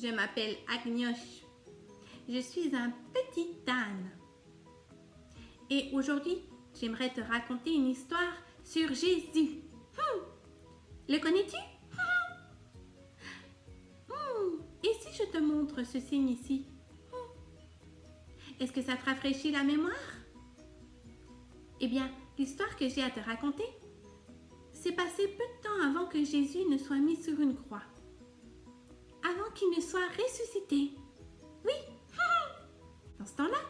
Je m'appelle Agnioche. Je suis un petit âne. Et aujourd'hui, j'aimerais te raconter une histoire sur Jésus. Le connais-tu? Et si je te montre ce signe ici? Est-ce que ça te rafraîchit la mémoire? Eh bien, l'histoire que j'ai à te raconter s'est passée peu de temps avant que Jésus ne soit mis sur une croix. Avant qu'il ne soit ressuscité. Oui. Dans ce temps-là,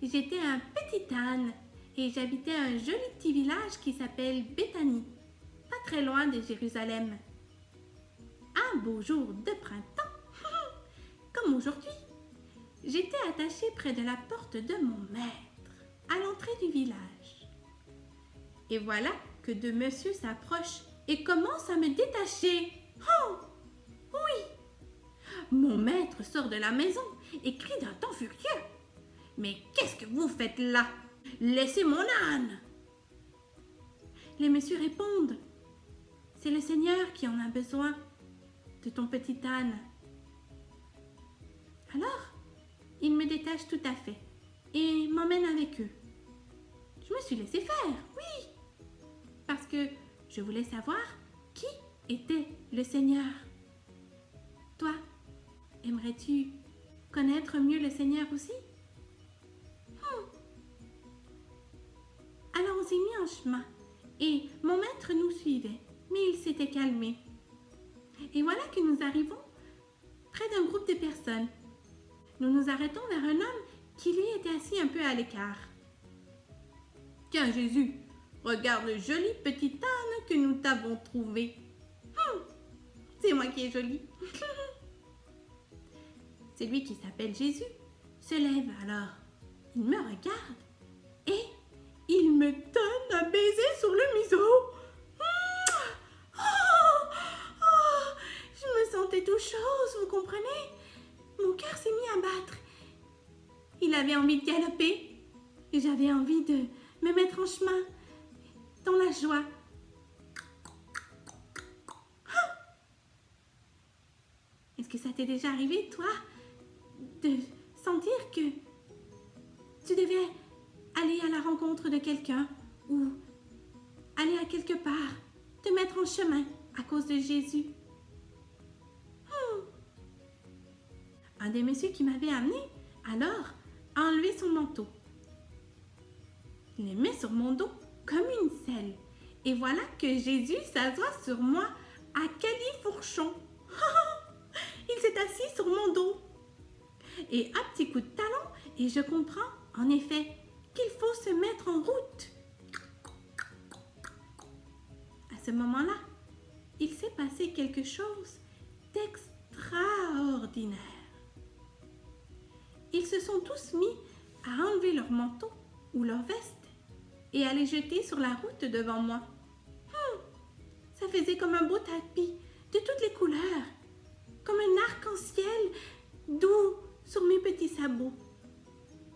j'étais un petit âne et j'habitais un joli petit village qui s'appelle Béthanie, pas très loin de Jérusalem. Un beau jour de printemps, comme aujourd'hui, j'étais attachée près de la porte de mon maître, à l'entrée du village. Et voilà que deux messieurs s'approchent et commencent à me détacher. Oh, oui! Mon maître sort de la maison et crie d'un ton furieux. « Mais qu'est-ce que vous faites là? Laissez mon âne !» Les messieurs répondent. « C'est le Seigneur qui en a besoin de ton petit âne. » Alors, ils me détachent tout à fait et m'emmènent avec eux. Je me suis laissée faire, oui, parce que je voulais savoir qui était le Seigneur. Toi, aimerais-tu connaître mieux le Seigneur aussi? Alors on s'est mis en chemin et mon maître nous suivait, mais il s'était calmé. Et voilà que nous arrivons près d'un groupe de personnes. Nous nous arrêtons vers un homme qui lui était assis un peu à l'écart. « Tiens Jésus, regarde le joli petit âne que nous t'avons trouvé. C'est moi qui est joli. » Celui qui s'appelle Jésus se lève alors. Il me regarde et il me donne un baiser sur le museau. Je me sentais tout chose, vous comprenez? Mon cœur s'est mis à battre. Il avait envie de galoper et j'avais envie de me mettre en chemin dans la joie. Est-ce que ça t'est déjà arrivé, toi, de sentir que tu devais aller à la rencontre de quelqu'un ou aller à quelque part, te mettre en chemin à cause de Jésus? Un des messieurs qui m'avait amené, alors, a enlevé son manteau. Il le met sur mon dos comme une selle. Et voilà que Jésus s'assoit sur moi à califourchon. Il s'est assis sur mon dos. Et un petit coup de talon, et je comprends, en effet, qu'il faut se mettre en route. À ce moment-là, il s'est passé quelque chose d'extraordinaire. Ils se sont tous mis à enlever leur manteau ou leur veste et à les jeter sur la route devant moi. Ça faisait comme un beau tapis de toutes les couleurs, comme un arc-en-ciel doux sur mes petits sabots.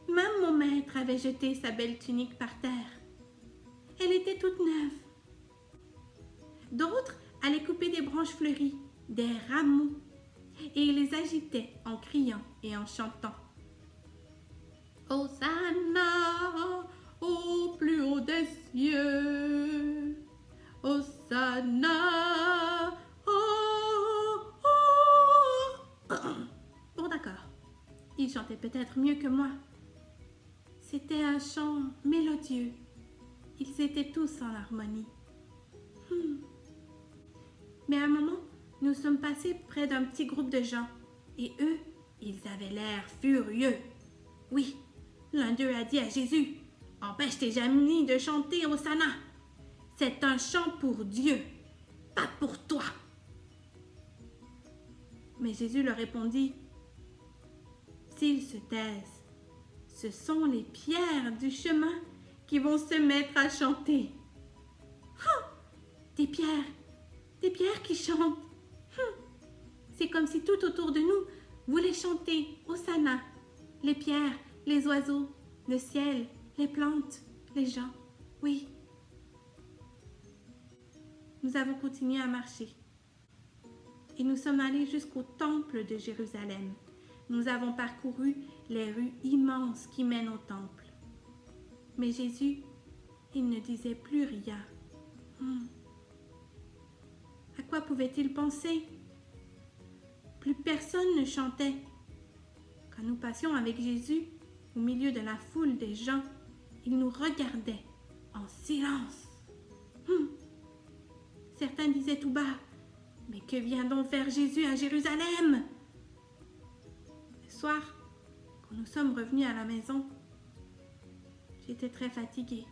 Même mon maître avait jeté sa belle tunique par terre. Elle était toute neuve. D'autres allaient couper des branches fleuries, des rameaux, et ils les agitaient en criant et en chantant. Hosanna au plus haut des cieux. Hosanna. Oh, oh. Bon, d'accord. Ils chantaient peut-être mieux que moi. C'était un chant mélodieux. Ils étaient tous en harmonie. Mais à un moment, nous sommes passés près d'un petit groupe de gens. Et eux, ils avaient l'air furieux. Oui, l'un d'eux a dit à Jésus, « Empêche tes amis de chanter Hosanna. C'est un chant pour Dieu, pas pour toi. » Mais Jésus leur répondit, « S'ils se taisent, ce sont les pierres du chemin qui vont se mettre à chanter. » Des pierres qui chantent. C'est comme si tout autour de nous voulait chanter Hosanna. Les pierres, les oiseaux, le ciel, les plantes, les gens. Oui. Nous avons continué à marcher. et nous sommes allés jusqu'au temple de Jérusalem. Nous avons parcouru les rues immenses qui mènent au temple. Mais Jésus, il ne disait plus rien. À quoi pouvait-il penser? Plus personne ne chantait. Quand nous passions avec Jésus, au milieu de la foule des gens, il nous regardait en silence. Certains disaient tout bas, « Mais que vient donc faire Jésus à Jérusalem ?» Le soir, quand nous sommes revenus à la maison, j'étais très fatiguée.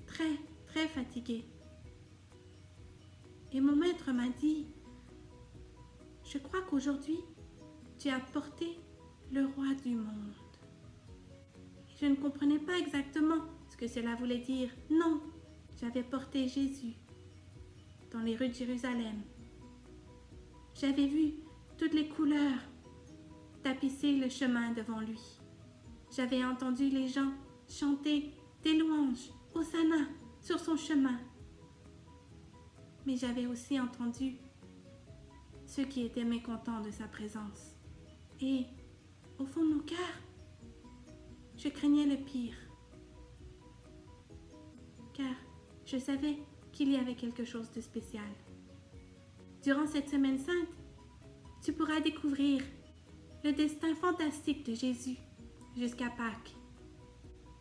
Très fatiguée. Et mon maître m'a dit, « Je crois qu'aujourd'hui, tu as porté le roi du monde. » Et je ne comprenais pas exactement ce que cela voulait dire. Non, j'avais porté Jésus dans les rues de Jérusalem. J'avais vu toutes les couleurs tapisser le chemin devant lui. J'avais entendu les gens chanter des louanges, Hosanna, sur son chemin. Mais j'avais aussi entendu ceux qui étaient mécontents de sa présence. Et, au fond de mon cœur, je craignais le pire. Car je savais qu'il y avait quelque chose de spécial. Durant cette semaine sainte, tu pourras découvrir le destin fantastique de Jésus jusqu'à Pâques.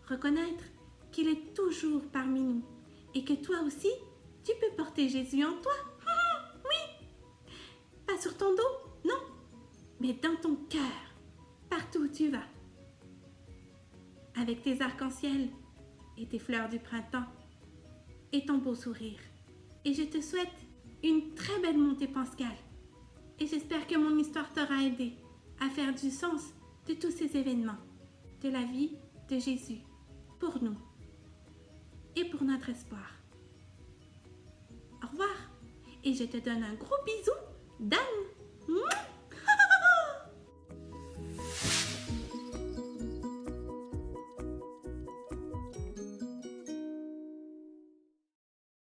Reconnaître qu'il est toujours parmi nous et que toi aussi, tu peux porter Jésus en toi. Oui, pas sur ton dos, non, mais dans ton cœur, partout où tu vas. Avec tes arcs-en-ciel et tes fleurs du printemps et ton beau sourire. Et je te souhaite une très belle montée pascale. Et j'espère que mon histoire t'aura aidé à faire du sens de tous ces événements, de la vie de Jésus, pour nous et pour notre espoir. Au revoir et je te donne un gros bisou, Dan!